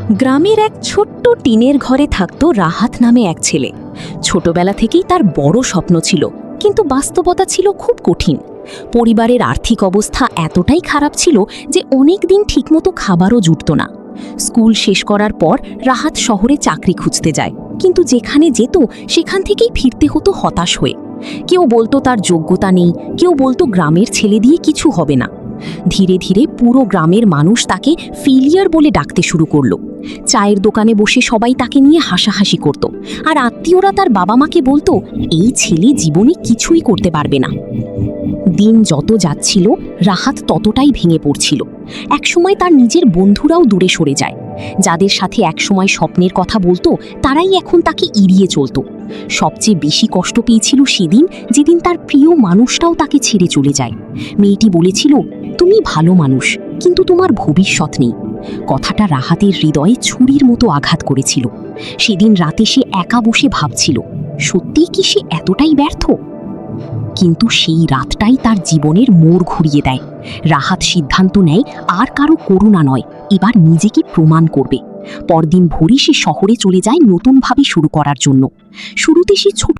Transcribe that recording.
গ্রামের এক ছোট্ট টিনের ঘরে থাকত রাহাত নামে এক ছেলে। ছোটবেলা থেকেই তার বড় স্বপ্ন ছিল, কিন্তু বাস্তবতা ছিল খুব কঠিন। পরিবারের আর্থিক অবস্থা এতটাই খারাপ ছিল যে অনেক দিন ঠিকমতো খাবারও জুটত না। স্কুল শেষ করার পর রাহাত শহরে চাকরি খুঁজতে যায়, কিন্তু যেখানে যেত সেখান থেকেই ফিরতে হতো হতাশ হয়ে। কেউ বলতো তার যোগ্যতা নেই, কেউ বলতো গ্রামের ছেলে দিয়ে কিছু হবে না। ধীরে ধীরে পুরো গ্রামের মানুষ তাকে ফেলিয়ার বলে ডাকতে শুরু করলো। চায়ের দোকানে বসে সবাই তাকে নিয়ে হাসাহাসি করত, আর আত্মীয়রা তার বাবা মাকে বলতো এই ছেলে জীবনে কিছুই করতে পারবে না। দিন যত যাচ্ছিল রাহাত ততটাই ভেঙে পড়ছিল। একসময় তার নিজের বন্ধুরাও দূরে সরে যায়। যাদের সাথে একসময় স্বপ্নের কথা বলতো তারাই এখন তাকে এড়িয়ে চলতো। সবচেয়ে বেশি কষ্ট পেয়েছিল সেদিন, যেদিন তার প্রিয় মানুষটাও তাকে ছেড়ে চলে যায়। মেয়েটি বলেছিল, তুমি ভালো মানুষ, কিন্তু তোমার ভবিষ্যৎ নেই। কথাটা রাহাতের হৃদয়ে ছুরির মতো আঘাত করেছিল। সেদিন রাতে সে একা বসে ভাবছিল, সত্যিই কি সে এতটাই ব্যর্থ? কিন্তু সেই রাতটাই তার জীবনের মোড় ঘুরিয়ে দেয়। রাহাত সিদ্ধান্ত নেয় আর কারো করুণা নয়, এবার নিজেকে প্রমাণ করবে। পরদিন ভোরে সে শহরে চলে যায় নতুনভাবে শুরু করার জন্য। শুরুতে সে ছোট